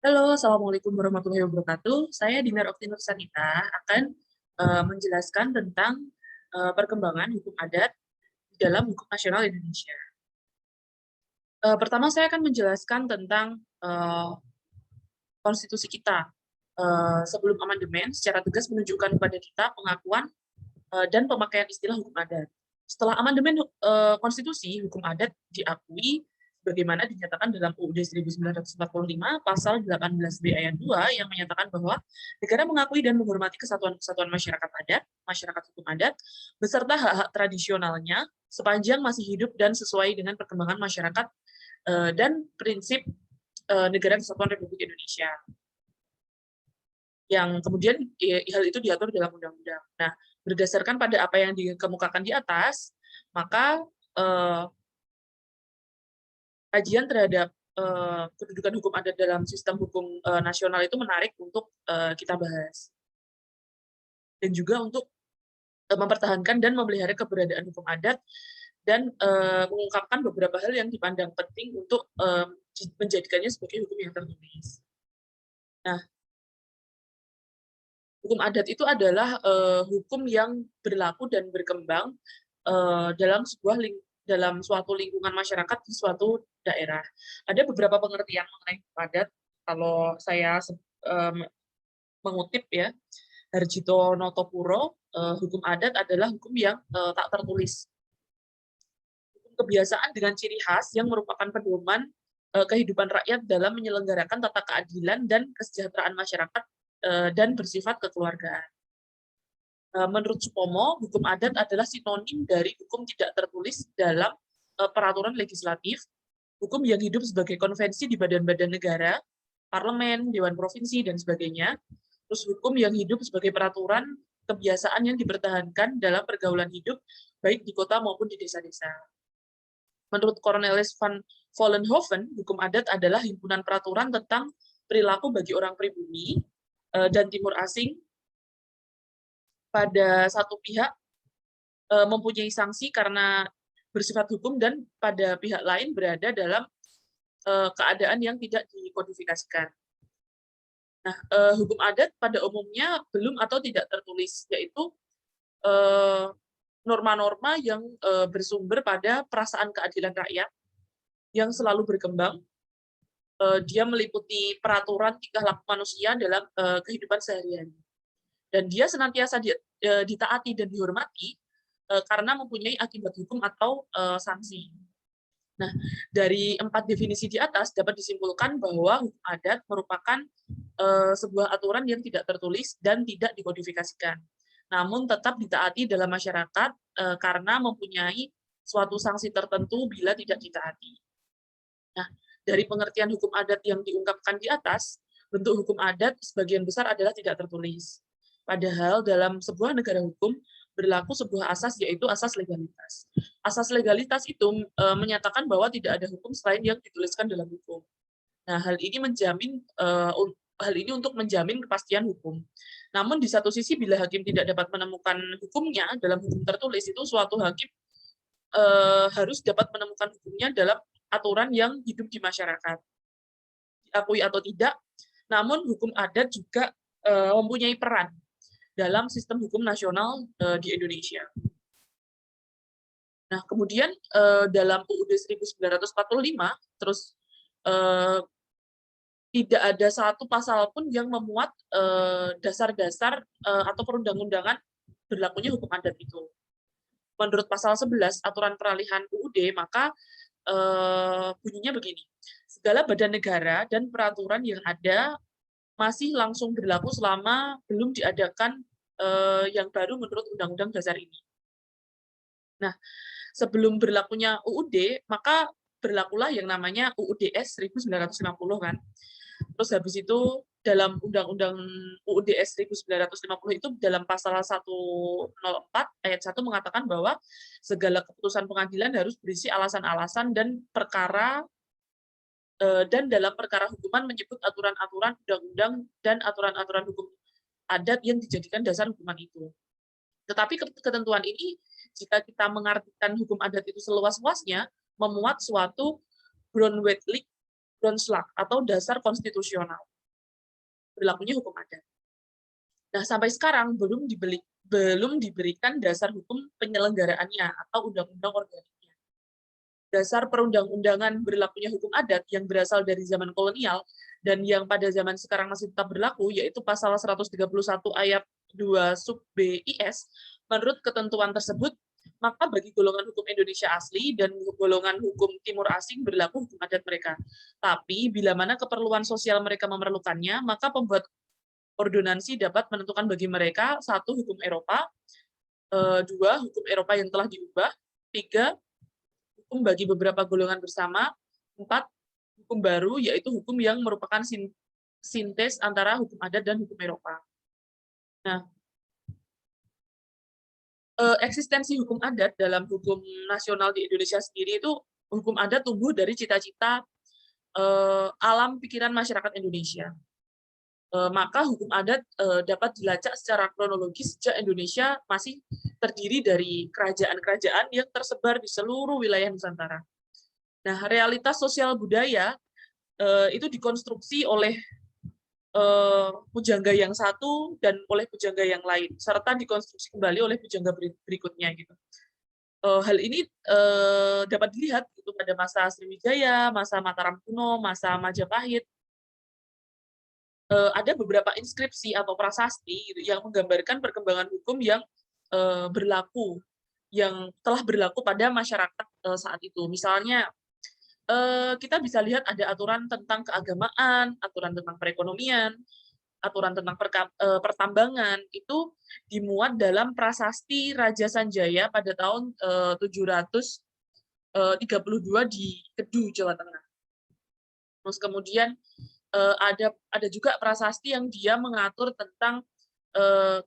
Halo, Assalamualaikum warahmatullahi wabarakatuh. Saya Dinar Oktinur Sanita akan menjelaskan tentang perkembangan hukum adat dalam hukum nasional Indonesia. Pertama, saya akan menjelaskan tentang konstitusi kita. Sebelum amandemen, secara tegas menunjukkan kepada kita pengakuan dan pemakaian istilah hukum adat. Setelah amandemen konstitusi, hukum adat diakui bagaimana dinyatakan dalam UUD 1945 pasal 18B ayat 2 yang menyatakan bahwa negara mengakui dan menghormati kesatuan-kesatuan masyarakat adat, masyarakat hukum adat, beserta hak-hak tradisionalnya sepanjang masih hidup dan sesuai dengan perkembangan masyarakat dan prinsip negara kesatuan Republik Indonesia. Yang kemudian hal itu diatur dalam undang-undang. Nah, berdasarkan pada apa yang dikemukakan di atas, maka kajian terhadap kedudukan hukum adat dalam sistem hukum nasional itu menarik untuk kita bahas. Dan juga untuk mempertahankan dan memelihara keberadaan hukum adat dan mengungkapkan beberapa hal yang dipandang penting untuk menjadikannya sebagai hukum yang tertulis. Nah, hukum adat itu adalah hukum yang berlaku dan berkembang dalam suatu lingkungan masyarakat di suatu daerah. Ada beberapa pengertian mengenai hukum adat. Kalau saya mengutip ya, Harjito Notopuro, hukum adat adalah hukum yang tak tertulis. Hukum kebiasaan dengan ciri khas yang merupakan pedoman kehidupan rakyat dalam menyelenggarakan tata keadilan dan kesejahteraan masyarakat dan bersifat kekeluargaan. Menurut Supomo, hukum adat adalah sinonim dari hukum tidak tertulis dalam peraturan legislatif, hukum yang hidup sebagai konvensi di badan-badan negara, parlemen, dewan provinsi, dan sebagainya. Terus hukum yang hidup sebagai peraturan kebiasaan yang dipertahankan dalam pergaulan hidup, baik di kota maupun di desa-desa. Menurut Cornelis van Vollenhoven, hukum adat adalah himpunan peraturan tentang perilaku bagi orang pribumi dan timur asing pada satu pihak mempunyai sanksi karena bersifat hukum dan pada pihak lain berada dalam keadaan yang tidak dikodifikasikan. Nah, hukum adat pada umumnya belum atau tidak tertulis, yaitu norma-norma yang bersumber pada perasaan keadilan rakyat yang selalu berkembang. Dia meliputi peraturan tingkah laku manusia dalam kehidupan sehari-hari. Dan dia senantiasa ditaati dan dihormati karena mempunyai akibat hukum atau sanksi. Nah, dari 4 definisi di atas dapat disimpulkan bahwa hukum adat merupakan sebuah aturan yang tidak tertulis dan tidak dikodifikasikan, namun tetap ditaati dalam masyarakat karena mempunyai suatu sanksi tertentu bila tidak ditaati. Nah, dari pengertian hukum adat yang diungkapkan di atas, bentuk hukum adat sebagian besar adalah tidak tertulis. Padahal dalam sebuah negara hukum berlaku sebuah asas, yaitu asas legalitas. Asas legalitas itu menyatakan bahwa tidak ada hukum selain yang dituliskan dalam hukum. Nah, hal ini untuk menjamin kepastian hukum. Namun di satu sisi bila hakim tidak dapat menemukan hukumnya dalam hukum tertulis, itu suatu hakim harus dapat menemukan hukumnya dalam aturan yang hidup di masyarakat. Diakui atau tidak, namun hukum adat juga mempunyai peran dalam sistem hukum nasional di Indonesia. Nah, kemudian dalam UUD 1945, terus tidak ada satu pasal pun yang memuat dasar-dasar atau perundang-undangan berlakunya hukum adat itu. Menurut pasal 11 aturan peralihan UUD, maka bunyinya begini. Segala badan negara dan peraturan yang ada masih langsung berlaku selama belum diadakan yang baru menurut Undang-Undang Dasar ini. Nah, sebelum berlakunya UUD, maka berlakulah yang namanya UUDS 1950 kan. Terus habis itu dalam Undang-Undang UUDS 1950 itu dalam pasal 104 ayat 1 mengatakan bahwa segala keputusan pengadilan harus berisi alasan-alasan dan perkara dan dalam perkara hukuman menyebut aturan-aturan undang-undang dan aturan-aturan hukum adat yang dijadikan dasar hukuman itu. Tetapi ketentuan ini, jika kita mengartikan hukum adat itu seluas-luasnya, memuat suatu Grundwettelijk grondslag atau dasar konstitusional. berlakunya hukum adat. Nah, sampai sekarang belum diberikan dasar hukum penyelenggaraannya atau undang-undang organiknya. Dasar perundang-undangan berlakunya hukum adat yang berasal dari zaman kolonial dan yang pada zaman sekarang masih tetap berlaku, yaitu pasal 131 ayat 2 sub BIS, menurut ketentuan tersebut, maka bagi golongan hukum Indonesia asli dan golongan hukum timur asing berlaku hukum adat mereka. Tapi, bila mana keperluan sosial mereka memerlukannya, maka pembuat ordonansi dapat menentukan bagi mereka: 1, hukum Eropa, 2, hukum Eropa yang telah diubah, 3, hukum bagi beberapa golongan bersama, 4, hukum baru, yaitu hukum yang merupakan sintes antara hukum adat dan hukum Eropa. Nah, eksistensi hukum adat dalam hukum nasional di Indonesia sendiri itu, hukum adat tumbuh dari cita-cita alam pikiran masyarakat Indonesia. Maka hukum adat dapat dilacak secara kronologis sejak Indonesia masih terdiri dari kerajaan-kerajaan yang tersebar di seluruh wilayah Nusantara. Nah, realitas sosial budaya itu dikonstruksi oleh pujangga yang satu dan oleh pujangga yang lain, serta dikonstruksi kembali oleh pujangga berikutnya gitu. Hal ini dapat dilihat gitu pada masa Sriwijaya, masa Mataram kuno, masa Majapahit. Ada beberapa inskripsi atau prasasti gitu, yang menggambarkan perkembangan hukum yang berlaku, yang telah berlaku pada masyarakat saat itu. Misalnya, kita bisa lihat ada aturan tentang keagamaan, aturan tentang perekonomian, aturan tentang pertambangan, itu dimuat dalam prasasti Raja Sanjaya pada tahun 732 di Kedu, Jawa Tengah. Terus kemudian ada juga prasasti yang dia mengatur tentang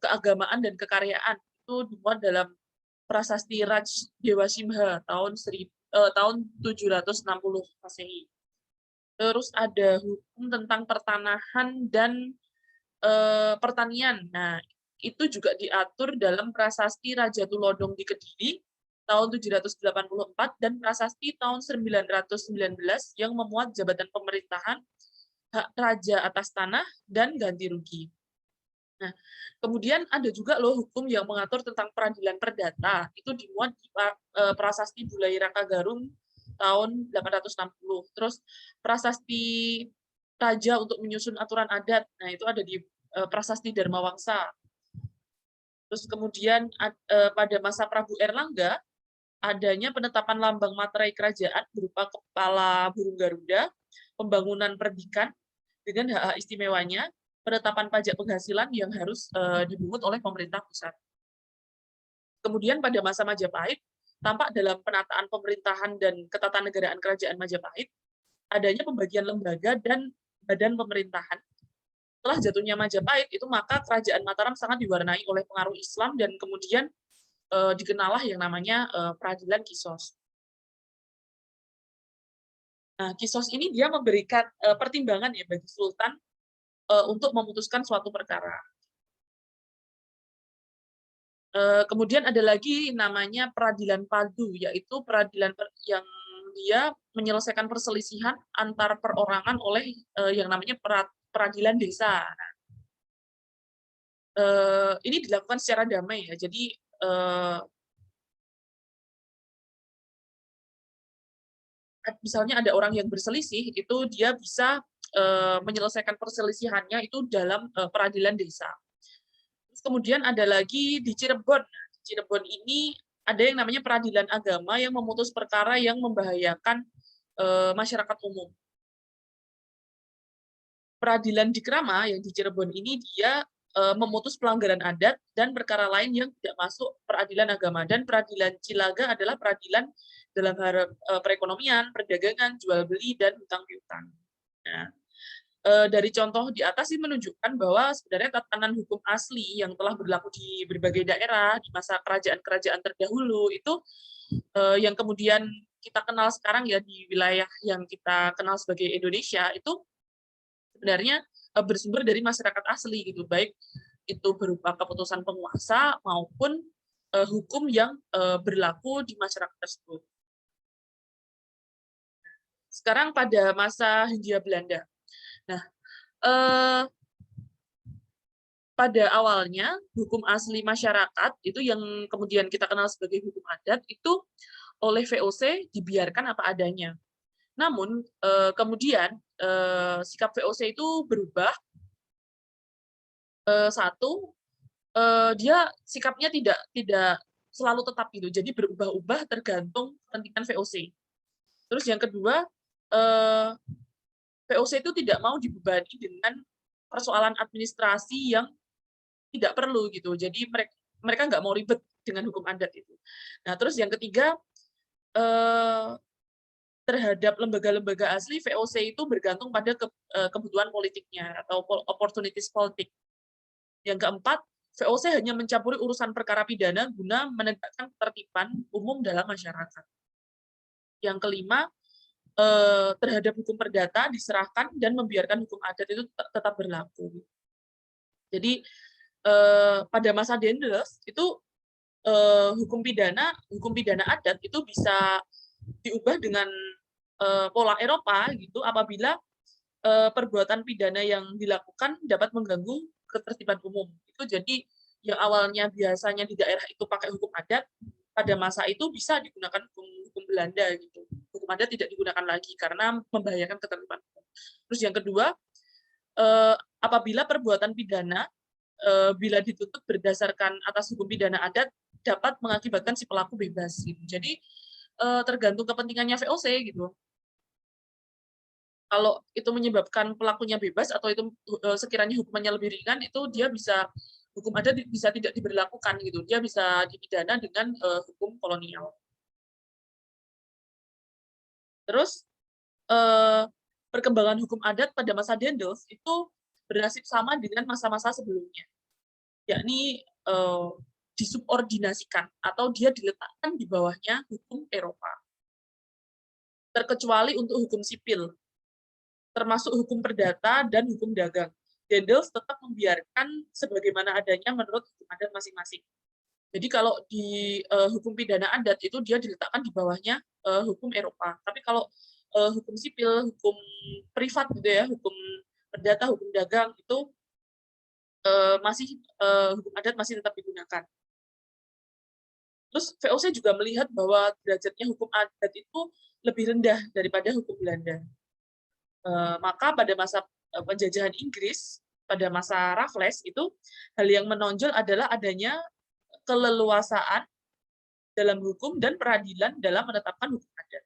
keagamaan dan kekaryaan, itu dimuat dalam prasasti Raj Dewa Simha tahun 760 Masehi. Terus ada hukum tentang pertanahan dan pertanian. Nah, itu juga diatur dalam prasasti Raja Tulodong di Kediri tahun 784 dan prasasti tahun 919 yang memuat jabatan pemerintahan, hak raja atas tanah, dan ganti rugi. Nah, kemudian ada juga loh hukum yang mengatur tentang peradilan perdata, itu dimuat di prasasti Bulai Raka Garung tahun 860. Terus prasasti raja untuk menyusun aturan adat, nah itu ada di prasasti Dharma Wangsa. Terus kemudian pada masa Prabu Erlangga, adanya penetapan lambang materai kerajaan berupa kepala burung Garuda, pembangunan perdikan dengan hak-hak istimewanya, penetapan pajak penghasilan yang harus dipungut oleh pemerintah pusat. Kemudian pada masa Majapahit, tampak dalam penataan pemerintahan dan ketatanegaraan kerajaan Majapahit, adanya pembagian lembaga dan badan pemerintahan. Setelah jatuhnya Majapahit, itu maka kerajaan Mataram sangat diwarnai oleh pengaruh Islam dan kemudian dikenallah yang namanya peradilan Kisos. Nah, Kisos ini dia memberikan pertimbangan ya bagi Sultan untuk memutuskan suatu perkara. Kemudian ada lagi namanya peradilan padu, yaitu peradilan yang dia menyelesaikan perselisihan antar perorangan oleh yang namanya peradilan desa. Ini dilakukan secara damai ya, jadi misalnya ada orang yang berselisih, itu dia bisa menyelesaikan perselisihannya itu dalam peradilan desa. Terus kemudian ada lagi di Cirebon. Di Cirebon ini ada yang namanya peradilan agama yang memutus perkara yang membahayakan masyarakat umum. Peradilan di Krama yang di Cirebon ini dia memutus pelanggaran adat dan perkara lain yang tidak masuk peradilan agama. Dan peradilan Cilaga adalah peradilan dalam hal perekonomian, perdagangan, jual beli, dan hutang piutang. Nah, dari contoh di atas sih menunjukkan bahwa sebenarnya tatanan hukum asli yang telah berlaku di berbagai daerah di masa kerajaan-kerajaan terdahulu itu yang kemudian kita kenal sekarang ya di wilayah yang kita kenal sebagai Indonesia itu sebenarnya bersumber dari masyarakat asli gitu, baik itu berupa keputusan penguasa maupun hukum yang berlaku di masyarakat tersebut. Sekarang pada masa Hindia Belanda. Nah, pada awalnya hukum asli masyarakat itu yang kemudian kita kenal sebagai hukum adat itu oleh VOC dibiarkan apa adanya. Namun kemudian sikap VOC itu berubah. Satu, dia sikapnya tidak selalu tetap gitu, jadi berubah-ubah tergantung kepentingan VOC. Terus yang kedua, VOC itu tidak mau dibebani dengan persoalan administrasi yang tidak perlu gitu. Jadi mereka nggak mau ribet dengan hukum adat itu. Nah, terus yang ketiga, terhadap lembaga-lembaga asli, VOC itu bergantung pada kebutuhan politiknya atau opportunities politik. Yang keempat, VOC hanya mencampuri urusan perkara pidana guna menegakkan ketertiban umum dalam masyarakat. Yang kelima, terhadap hukum perdata diserahkan dan membiarkan hukum adat itu tetap berlaku. Jadi pada masa Dendels itu hukum pidana adat itu bisa diubah dengan pola Eropa gitu apabila perbuatan pidana yang dilakukan dapat mengganggu ketertiban umum. Itu jadi yang awalnya biasanya di daerah itu pakai hukum adat, pada masa itu bisa digunakan hukum Belanda gitu. Hukum adat tidak digunakan lagi karena membahayakan ketertiban umum. Terus yang kedua, apabila perbuatan pidana bila dituntut berdasarkan atas hukum pidana adat dapat mengakibatkan si pelaku bebas gitu. Jadi tergantung kepentingannya VOC gitu. Kalau itu menyebabkan pelakunya bebas atau itu sekiranya hukumannya lebih ringan, itu dia bisa hukum adat bisa tidak diberlakukan gitu. Dia bisa dipidana dengan hukum kolonial. Terus perkembangan hukum adat pada masa Dendels itu bernasib sama dengan masa-masa sebelumnya, yakni disubordinasikan atau dia diletakkan di bawahnya hukum Eropa, terkecuali untuk hukum sipil, termasuk hukum perdata dan hukum dagang. Dendels tetap membiarkan sebagaimana adanya menurut hukum adat masing-masing. Jadi kalau di hukum pidana adat itu dia diletakkan di bawahnya hukum Eropa. Tapi kalau hukum sipil, hukum privat gitu ya, hukum perdata, hukum dagang itu masih hukum adat masih tetap digunakan. Terus VOC juga melihat bahwa derajatnya hukum adat itu lebih rendah daripada hukum Belanda. Maka pada masa penjajahan Inggris, pada masa Raffles itu hal yang menonjol adalah adanya keleluasaan dalam hukum dan peradilan dalam menetapkan hukum adat.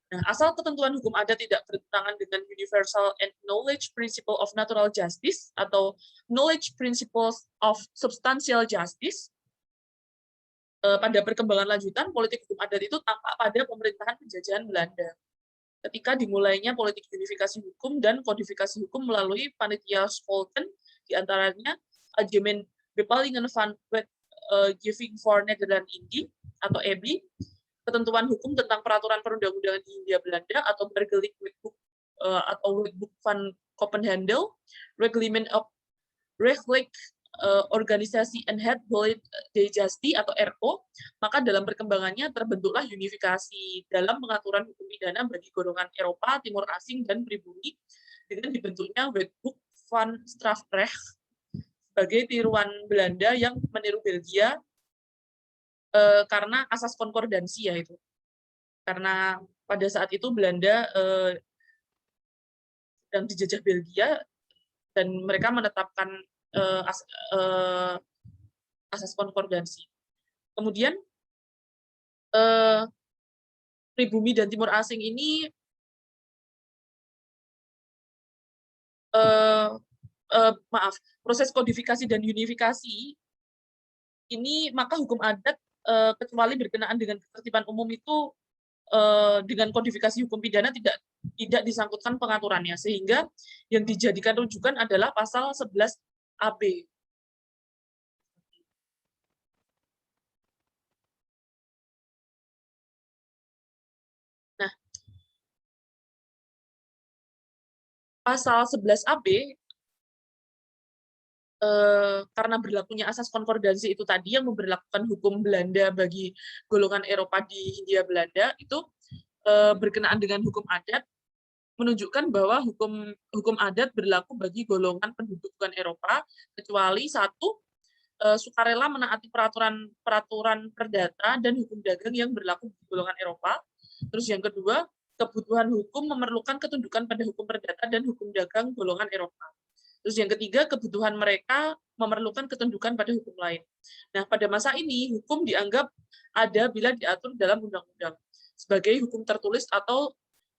Nah, asal ketentuan hukum adat tidak bertentangan dengan universal and knowledge principle of natural justice atau knowledge principles of substantial justice, pada perkembangan lanjutan politik hukum adat itu tampak pada pemerintahan penjajahan Belanda. Ketika dimulainya politik unifikasi hukum dan kodifikasi hukum melalui panitia Scholten, diantaranya Algemeen Bepalingen van Wetgeving voor Nederland Indië atau EBI, ketentuan hukum tentang peraturan perundang-undangan di Hindia Belanda atau Burgerlijk Wetboek atau Wetboek van Kopenhandel, Reglement of Rechtelijk Organisasi en het Beleid de Justitie atau RO, maka dalam perkembangannya terbentuklah unifikasi dalam pengaturan hukum pidana bagi golongan Eropa, Timur Asing, dan pribumi dengan dibentuknya Wetboek van Strafrecht sebagai tiruan Belanda yang meniru Belgia karena asas konkordansi ya itu. Karena pada saat itu Belanda sedang dijajah Belgia dan mereka menetapkan asas konkordansi. Kemudian pribumi dan Timur Asing ini proses kodifikasi dan unifikasi ini, maka hukum adat kecuali berkenaan dengan ketertiban umum itu dengan kodifikasi hukum pidana tidak disangkutkan pengaturannya, sehingga yang dijadikan rujukan adalah pasal 11 AB. Nah, pasal 11 AB karena berlakunya asas konkordansi itu tadi yang memberlakukan hukum Belanda bagi golongan Eropa di Hindia Belanda itu berkenaan dengan hukum adat, menunjukkan bahwa hukum adat berlaku bagi golongan penduduk bukan Eropa, kecuali satu, sukarela menaati peraturan perdata dan hukum dagang yang berlaku di golongan Eropa. Terus yang kedua, kebutuhan hukum memerlukan ketundukan pada hukum perdata dan hukum dagang golongan Eropa. Terus yang ketiga, kebutuhan mereka memerlukan ketundukan pada hukum lain. Nah, pada masa ini, hukum dianggap ada bila diatur dalam undang-undang sebagai hukum tertulis atau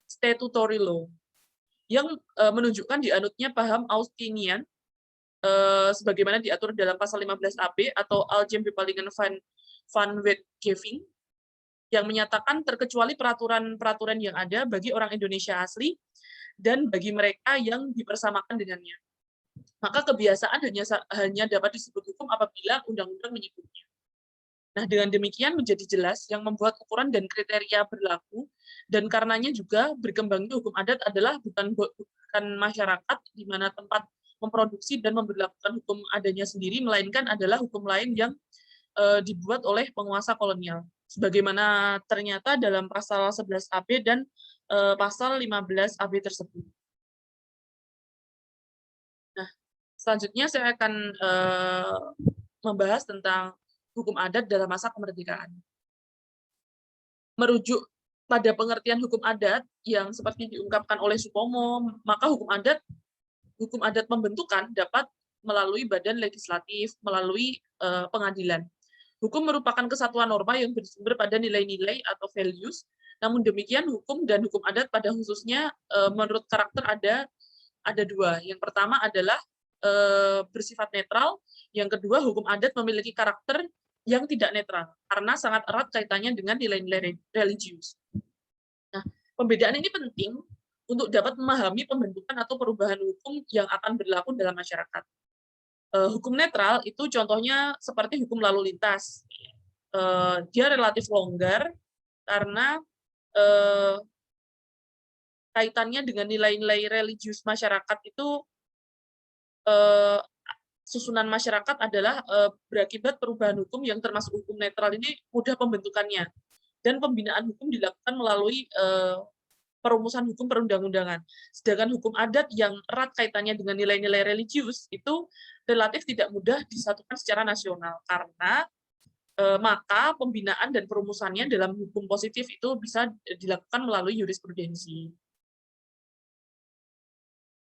statutory law, yang menunjukkan dianutnya paham Augustinian sebagaimana diatur dalam pasal 15 AB atau Algemene van Wetgeving, yang menyatakan terkecuali peraturan-peraturan yang ada bagi orang Indonesia asli dan bagi mereka yang dipersamakan dengannya. Maka kebiasaan hanya dapat disebut hukum apabila undang-undang menyebutnya. Nah, dengan demikian menjadi jelas yang membuat ukuran dan kriteria berlaku, dan karenanya juga berkembangnya hukum adat adalah bukan masyarakat di mana tempat memproduksi dan memberlakukan hukum adanya sendiri, melainkan adalah hukum lain yang dibuat oleh penguasa kolonial. Sebagaimana ternyata dalam pasal 11 AB dan pasal 15 AB tersebut. Nah, selanjutnya saya akan membahas tentang hukum adat dalam masa kemerdekaan. Merujuk pada pengertian hukum adat yang seperti diungkapkan oleh Supomo, maka hukum adat pembentukan dapat melalui badan legislatif, melalui pengadilan. Hukum merupakan kesatuan norma yang bersumber pada nilai-nilai atau values. Namun demikian, hukum dan hukum adat pada khususnya menurut karakter ada dua. Yang pertama adalah bersifat netral. Yang kedua, hukum adat memiliki karakter yang tidak netral karena sangat erat kaitannya dengan nilai-nilai religius. Nah, pembedaan ini penting untuk dapat memahami pembentukan atau perubahan hukum yang akan berlaku dalam masyarakat. Hukum netral itu contohnya seperti hukum lalu lintas. Dia relatif longgar karena kaitannya dengan nilai-nilai religius masyarakat itu, susunan masyarakat adalah berakibat perubahan hukum yang termasuk hukum netral ini mudah pembentukannya, dan pembinaan hukum dilakukan melalui perumusan hukum perundang-undangan. Sedangkan hukum adat yang erat kaitannya dengan nilai-nilai religius itu relatif tidak mudah disatukan secara nasional, karena maka pembinaan dan perumusannya dalam hukum positif itu bisa dilakukan melalui jurisprudensi.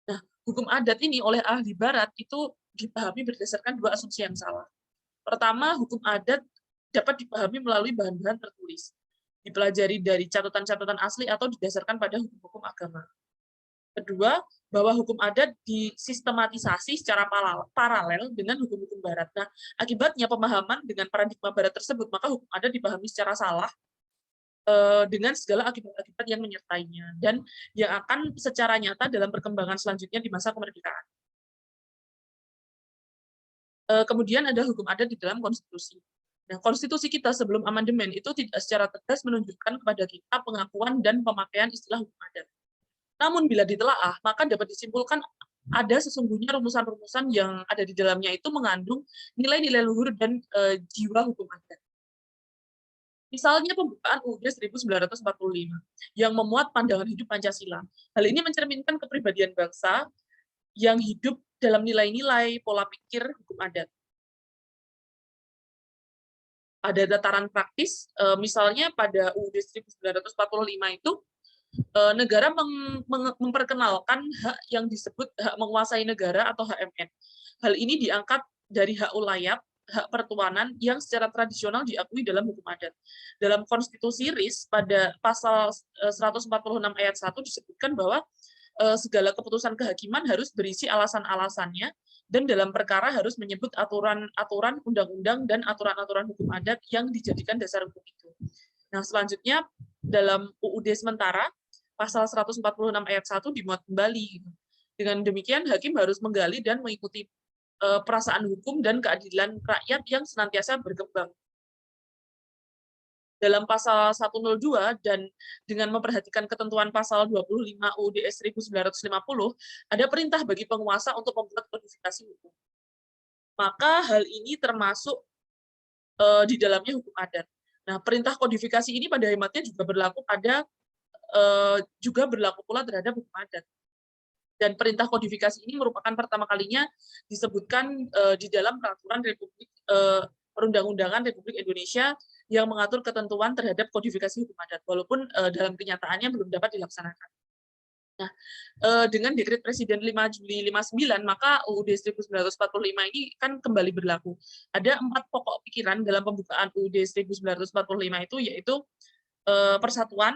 Nah, hukum adat ini oleh ahli barat itu dipahami berdasarkan dua asumsi yang salah. Pertama, hukum adat dapat dipahami melalui bahan-bahan tertulis, dipelajari dari catatan-catatan asli atau didasarkan pada hukum-hukum agama. Kedua, bahwa hukum adat disistematisasi secara paralel dengan hukum-hukum barat. Nah, akibatnya pemahaman dengan paradigma barat tersebut, maka hukum adat dipahami secara salah dengan segala akibat-akibat yang menyertainya, dan yang akan secara nyata dalam perkembangan selanjutnya di masa kemerdekaan. Kemudian ada hukum adat di dalam konstitusi. Nah, konstitusi kita sebelum amandemen itu tidak secara tegas menunjukkan kepada kita pengakuan dan pemakaian istilah hukum adat. Namun bila ditelaah, maka dapat disimpulkan ada sesungguhnya rumusan-rumusan yang ada di dalamnya itu mengandung nilai-nilai luhur dan jiwa hukum adat. Misalnya pembukaan UUD 1945 yang memuat pandangan hidup Pancasila. Hal ini mencerminkan kepribadian bangsa yang hidup dalam nilai-nilai pola pikir hukum adat. Ada dataran praktis, misalnya pada UUD 1945 itu negara memperkenalkan hak yang disebut hak menguasai negara atau HMN. Hal ini diangkat dari hak ulayat, hak pertuanan yang secara tradisional diakui dalam hukum adat. Dalam konstitusi RIS pada pasal 146 ayat 1 disebutkan bahwa segala keputusan kehakiman harus berisi alasan-alasannya, dan dalam perkara harus menyebut aturan-aturan undang-undang dan aturan-aturan hukum adat yang dijadikan dasar hukum itu. Nah, selanjutnya dalam UUD sementara pasal 146 ayat 1 dimuat kembali. Dengan demikian, hakim harus menggali dan mengikuti perasaan hukum dan keadilan rakyat yang senantiasa berkembang. Dalam pasal 102 dan dengan memperhatikan ketentuan pasal 25 UUDS 1950, ada perintah bagi penguasa untuk membuat kodifikasi hukum. Maka hal ini termasuk di dalamnya hukum adat. Nah, perintah kodifikasi ini pada hematnya juga berlaku pada juga berlaku pula terhadap hukum adat. Dan perintah kodifikasi ini merupakan pertama kalinya disebutkan di dalam peraturan Perundang-undangan Republik Indonesia yang mengatur ketentuan terhadap kodifikasi hukum adat, walaupun dalam kenyataannya belum dapat dilaksanakan. Nah, dengan Dekret Presiden 5 Juli 59, maka UUD 1945 ini kan kembali berlaku. Ada 4 pokok pikiran dalam pembukaan UUD 1945 itu, yaitu persatuan,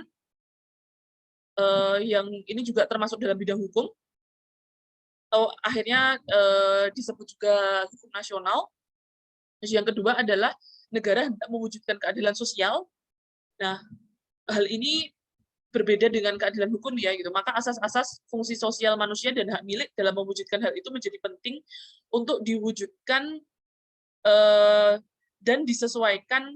yang ini juga termasuk dalam bidang hukum, atau akhirnya disebut juga hukum nasional. Terus yang kedua adalah negara hendak mewujudkan keadilan sosial. Nah, hal ini berbeda dengan keadilan hukum ya gitu. Maka asas-asas fungsi sosial manusia dan hak milik dalam mewujudkan hal itu menjadi penting untuk diwujudkan dan disesuaikan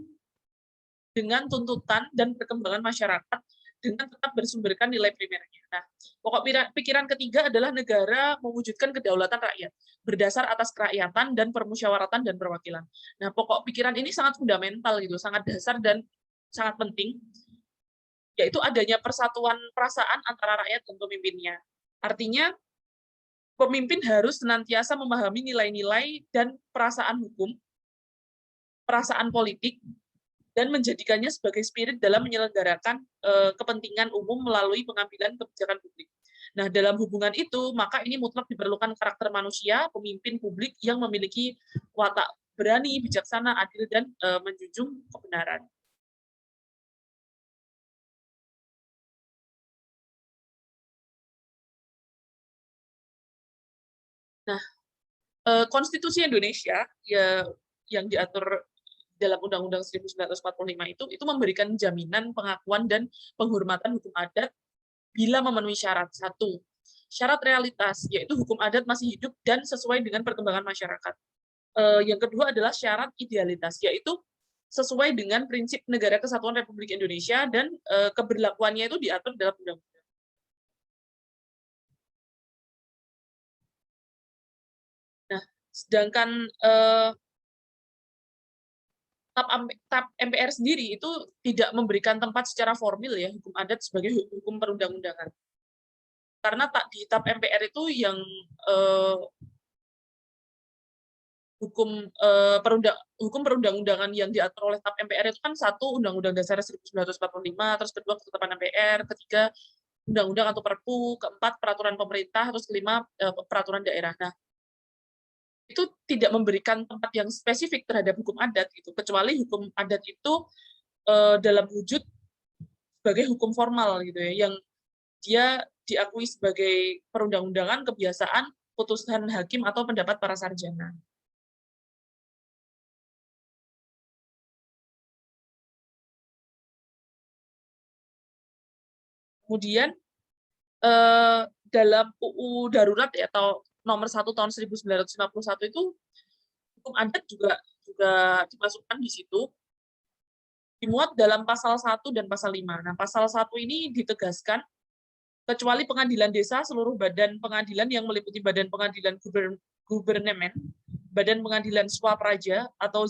dengan tuntutan dan perkembangan masyarakat dengan tetap bersumberkan nilai primernya. Nah, pokok pikiran ketiga adalah negara mewujudkan kedaulatan rakyat berdasar atas kerakyatan dan permusyawaratan dan perwakilan. Nah, pokok pikiran ini sangat fundamental gitu, sangat dasar dan sangat penting, yaitu adanya persatuan perasaan antara rakyat dan pemimpinnya. Artinya, pemimpin harus senantiasa memahami nilai-nilai dan perasaan hukum, perasaan politik, dan menjadikannya sebagai spirit dalam menyelenggarakan kepentingan umum melalui pengambilan kebijakan publik. Nah, dalam hubungan itu, maka ini mutlak diperlukan karakter manusia, pemimpin publik yang memiliki watak berani, bijaksana, adil, dan menjunjung kebenaran. Nah, Konstitusi Indonesia ya yang diatur dalam Undang-Undang 1945 itu memberikan jaminan pengakuan dan penghormatan hukum adat bila memenuhi syarat. Satu, syarat realitas, yaitu hukum adat masih hidup dan sesuai dengan perkembangan masyarakat. Yang kedua adalah syarat idealitas, yaitu sesuai dengan prinsip Negara Kesatuan Republik Indonesia dan keberlakuannya itu diatur dalam undang-undang. Nah, sedangkan TAP MPR sendiri itu tidak memberikan tempat secara formil ya hukum adat sebagai hukum perundang-undangan. Karena di TAP MPR itu yang hukum perundang-undangan yang diatur oleh TAP MPR itu kan satu Undang-Undang Dasar 1945, terus kedua Ketetapan MPR, ketiga Undang-Undang atau Perpu, keempat peraturan pemerintah, terus kelima peraturan daerah. Nah, itu tidak memberikan tempat yang spesifik terhadap hukum adat gitu, kecuali hukum adat itu dalam wujud sebagai hukum formal gitu ya, yang dia diakui sebagai perundang-undangan, kebiasaan, putusan hakim atau pendapat para sarjana. Kemudian dalam UU Darurat ya, atau nomor 1 tahun 1951 itu hukum adat juga dimasukkan di situ, dimuat dalam pasal 1 dan pasal 5. Nah, pasal 1 ini ditegaskan kecuali pengadilan desa, seluruh badan pengadilan yang meliputi badan pengadilan gubernemen, badan pengadilan swapraja atau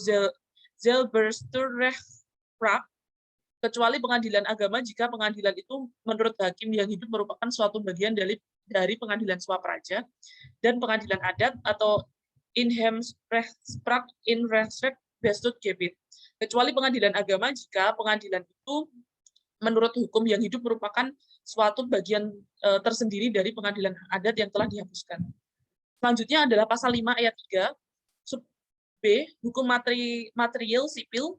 Zelbersturrechtspraak, kecuali pengadilan agama jika pengadilan itu menurut hakim yang hidup merupakan suatu bagian dari pengadilan swapraja, dan pengadilan adat atau Inhemsrechtspraak in Rechtsrecht Bestut Gebit, kecuali pengadilan agama jika pengadilan itu menurut hukum yang hidup merupakan suatu bagian tersendiri dari pengadilan adat yang telah dihapuskan. Selanjutnya adalah pasal 5 ayat 3, sub B, hukum material sipil,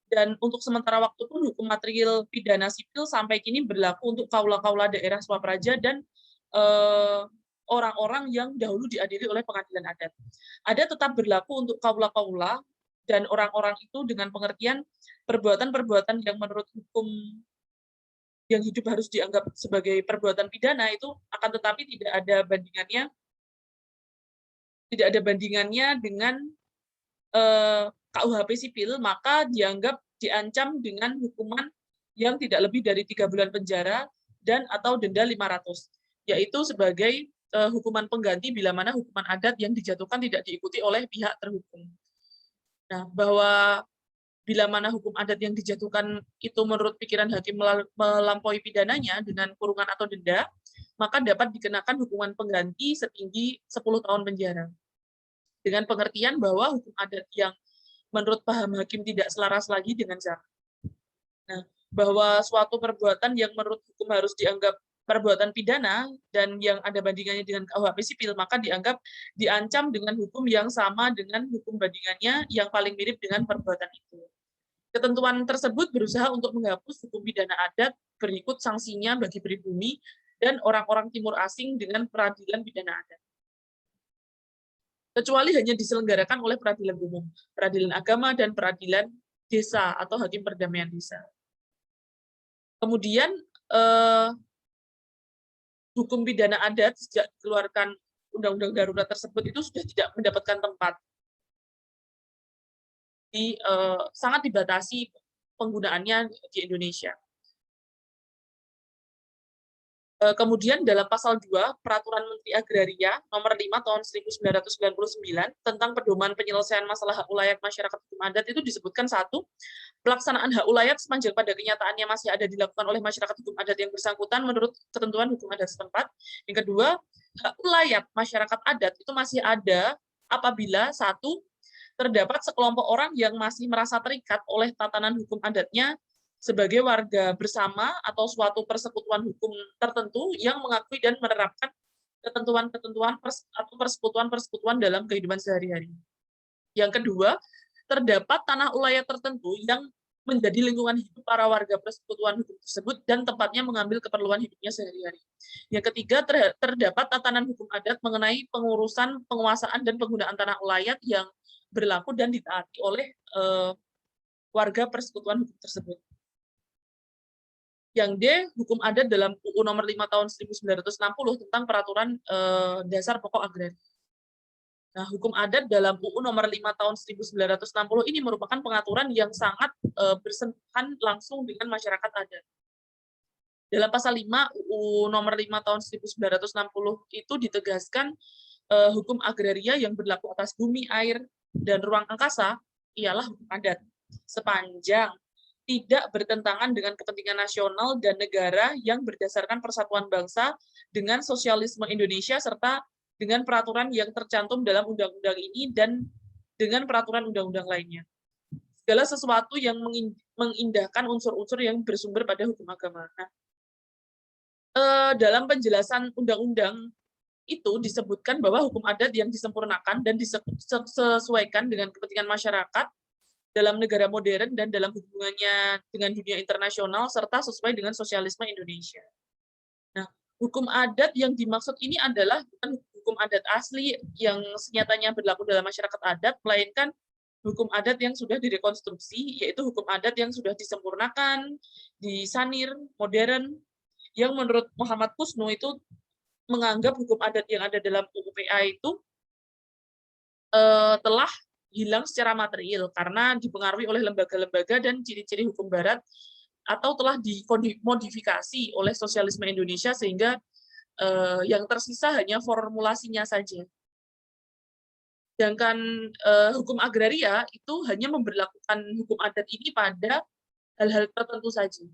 dan untuk sementara waktu pun hukum material pidana sipil sampai kini berlaku untuk kaula-kaula daerah swapraja dan orang-orang yang dahulu diadili oleh pengadilan adat. Ada tetap berlaku untuk kaula-kaula dan orang-orang itu dengan pengertian perbuatan-perbuatan yang menurut hukum yang hidup harus dianggap sebagai perbuatan pidana itu, akan tetapi tidak ada bandingannya dengan KUHP sipil, maka diancam dengan hukuman yang tidak lebih dari 3 bulan penjara dan atau denda 500, yaitu sebagai hukuman pengganti bila mana hukuman adat yang dijatuhkan tidak diikuti oleh pihak terhukum. Nah, bahwa bila mana hukum adat yang dijatuhkan itu menurut pikiran hakim melampaui pidananya dengan kurungan atau denda, maka dapat dikenakan hukuman pengganti setinggi 10 tahun penjara. Dengan pengertian bahwa hukum adat yang menurut paham hakim tidak selaras lagi dengan syariat. Nah, bahwa suatu perbuatan yang menurut hukum harus dianggap perbuatan pidana dan yang ada bandingannya dengan KUHP sipil, maka dianggap diancam dengan hukum yang sama dengan hukum bandingannya yang paling mirip dengan perbuatan itu. Ketentuan tersebut berusaha untuk menghapus hukum pidana adat berikut sanksinya bagi pribumi dan orang-orang timur asing dengan peradilan pidana adat. Kecuali hanya diselenggarakan oleh peradilan umum, peradilan agama, dan peradilan desa atau hakim perdamaian desa. Kemudian hukum pidana adat sejak dikeluarkan undang-undang darurat tersebut itu sudah tidak mendapatkan tempat. Sangat dibatasi penggunaannya di Indonesia. Kemudian dalam pasal 2 Peraturan Menteri Agraria nomor 5 tahun 1999 tentang pedoman penyelesaian masalah hak ulayat masyarakat hukum adat itu disebutkan satu, pelaksanaan hak ulayat sepanjang pada kenyataannya masih ada dilakukan oleh masyarakat hukum adat yang bersangkutan menurut ketentuan hukum adat setempat. Yang kedua, hak ulayat masyarakat adat itu masih ada apabila satu, terdapat sekelompok orang yang masih merasa terikat oleh tatanan hukum adatnya sebagai warga bersama atau suatu persekutuan hukum tertentu yang mengakui dan menerapkan ketentuan-ketentuan atau persekutuan-persekutuan dalam kehidupan sehari-hari. Yang kedua, terdapat tanah ulayat tertentu yang menjadi lingkungan hidup para warga persekutuan hukum tersebut dan tempatnya mengambil keperluan hidupnya sehari-hari. Yang ketiga, terdapat tatanan hukum adat mengenai pengurusan, penguasaan, dan penggunaan tanah ulayat yang berlaku dan ditaati oleh warga persekutuan hukum tersebut. Yang D, hukum adat dalam UU nomor 5 tahun 1960 tentang peraturan dasar pokok agraria. Nah, hukum adat dalam UU nomor 5 tahun 1960 ini merupakan pengaturan yang sangat bersentuhan langsung dengan masyarakat adat. Dalam pasal 5 UU nomor 5 tahun 1960 itu ditegaskan hukum agraria yang berlaku atas bumi, air, dan ruang angkasa ialah hukum adat. Sepanjang tidak bertentangan dengan kepentingan nasional dan negara yang berdasarkan persatuan bangsa dengan sosialisme Indonesia serta dengan peraturan yang tercantum dalam undang-undang ini dan dengan peraturan undang-undang lainnya. Segala sesuatu yang mengindahkan unsur-unsur yang bersumber pada hukum agama. Nah, dalam penjelasan undang-undang itu disebutkan bahwa hukum adat yang disempurnakan dan disesuaikan dengan kepentingan masyarakat dalam negara modern dan dalam hubungannya dengan dunia internasional serta sesuai dengan sosialisme Indonesia. Nah, hukum adat yang dimaksud ini adalah bukan hukum adat asli yang senyatanya berlaku dalam masyarakat adat, melainkan hukum adat yang sudah direkonstruksi, yaitu hukum adat yang sudah disempurnakan, disanir, modern, yang menurut Muhammad Kusnu itu menganggap hukum adat yang ada dalam UU PA itu telah hilang secara material karena dipengaruhi oleh lembaga-lembaga dan ciri-ciri hukum barat atau telah dimodifikasi oleh sosialisme Indonesia sehingga yang tersisa hanya formulasinya saja. Sedangkan hukum agraria itu hanya memberlakukan hukum adat ini pada hal-hal tertentu saja.